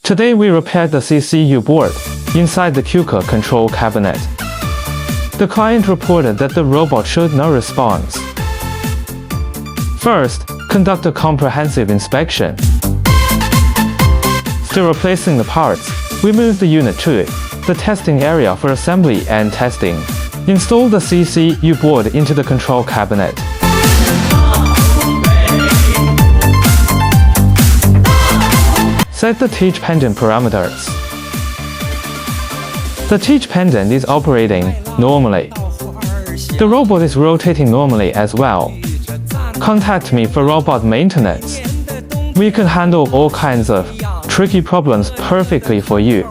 Today we repaired the CCU board inside the QCOO control cabinet. The client reported that the robot showed no response. First, conduct a comprehensive inspection. Still replacing the parts, we moved the unit to the testing area for assembly and testing. Install the CCU board into the control cabinet. Set the teach pendant parameters. The teach pendant is operating normally. The robot is rotating normally as well. Contact me for robot maintenance. We can handle all kinds of tricky problems perfectly for you.